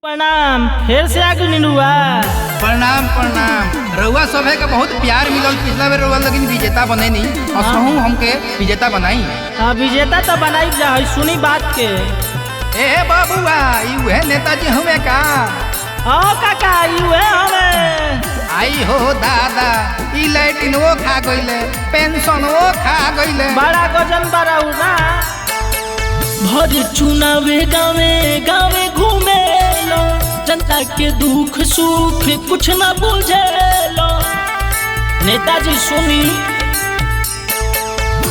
प्रणाम। फिर से आगे निनुआ। प्रणाम प्रणाम। रउआ सभे के बहुत प्यार मिलल। पिछला बेर रउआ लेकिन विजेता बने नहीं, असहू हमके विजेता बनाई। हाँ विजेता तो बनाई जा, सुनी बात के। ए बाबुआ, उहे नेताजी हमें का? हाँ काका, उहे हमें। आई हो दादा, ई लैट्रिन वो खा गईले, पेंशन वो खा गईले। बड़ा गजन बड़ा ना। भर चुनावे गावे गावे घूमे लो, जनता के दुख सुख कुछ न बुझे लो। नेताजी सुनी।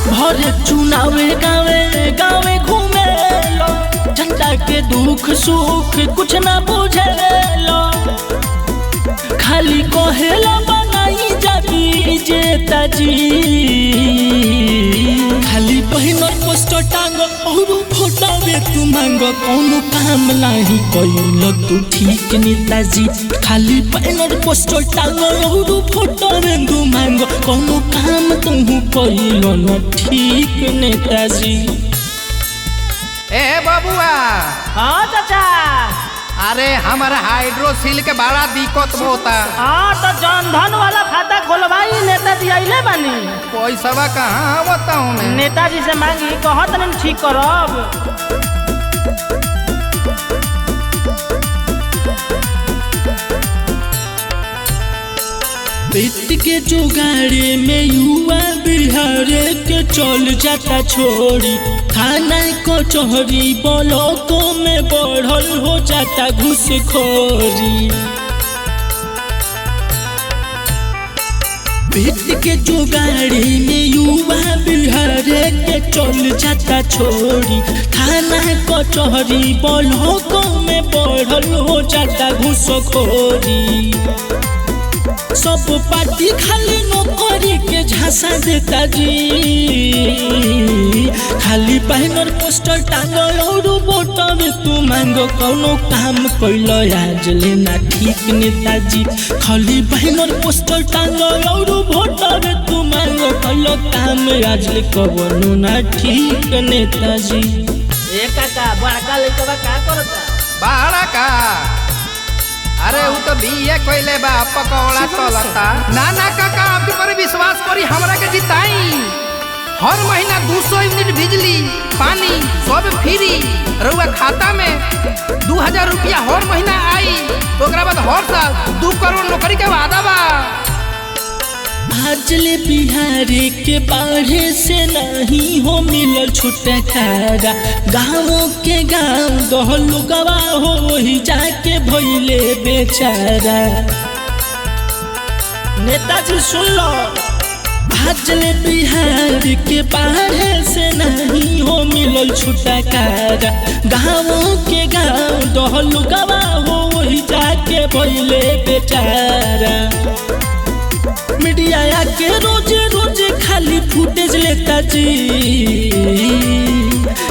भर चुनावे गावे गावे घूमे लो, जनता के दुख सुख कुछ न बुझे लो। खाली कहेला बनाई जाबी जेताजी, खाली पहिनर पोस्टर टांग और फोटावे तू मांग। कौनो काम नहीं कइल तू ठीक नेताजी, खाली पहिनर पोस्टर टांग और फोटावे तू मांग। कौनो काम तू कइल न ठीक नेताजी। ए बाबुआ। हाँ चाचा। अरे हमारा हाइड्रोसिल के बड़ा दिक्कत होता। हाँ तो जनधन वाला खाता खोलवाई, नेताजी आइले बानी। पैसा कहाँ बताऊँ मैं? नेताजी से मांगी, कहत नहीं ठीक करब। पेट के जुगाड़े में युवा बिहार के चल जाता छोड़ी, थाना कचहरी ब्लॉकों में बढ़ल हो जाता घूसखोरी। पेट के जुगाड़े में युवा बिहार के चल जाता छोड़ी, थाना कचहरी ब्लॉकों में बढ़ल हो जाता घूसखोरी। सब पार्टी खाली नौकरी के झांसा देता जी, खाली बैनर पोस्टर टांग और वोट में तू मांगो। कौनो काम कइल आज लेना ठीक नेताजी, खाली बैनर पोस्टर टांग और वोट में तू मांगो। कइल काम आज ले कवनो ना ठीक नेताजी। ए काका, बड़का लइका का करता? बड़ा का? अरे वो तो बीए कोइले बा, पकौड़ा तलता। नाना काका, आपके पर विश्वास करी, हमरा के जिताई। हर महीना 200 यूनिट बिजली पानी सब फ्री रउआ खाता में 2000 रुपया हर महीना आई। ओकरा बाद हर साल 2 करोड़ नौकरी के वादा बा। आज ले बिहार के बाढ़े से नहीं हो मिलल छुटकारा, गाँवों के गाँव दहलू गवा हो वही जाके भइले बेचारा। नेताजी सुन लो। आज ले बिहार के बाढ़े से नहीं हो मिलल छुटकारा, गाँवों के गाँव दहलू गवा हो वही जाके भइले बेचारा। मीडिया के रोज रोज खाली फुटेज लेता जी,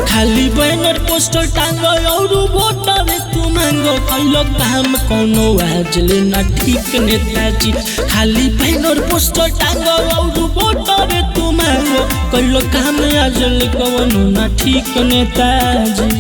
खाली बैनर पोस्टर टांग और वोट में तू मांगो। कइलो काम कौनो आज लेना ठीक नेताजी, खाली बैनर पोस्टर टांग और वोट में तू मांगो। कइलो काम आज ले कौनो ना ठीक नेताजी।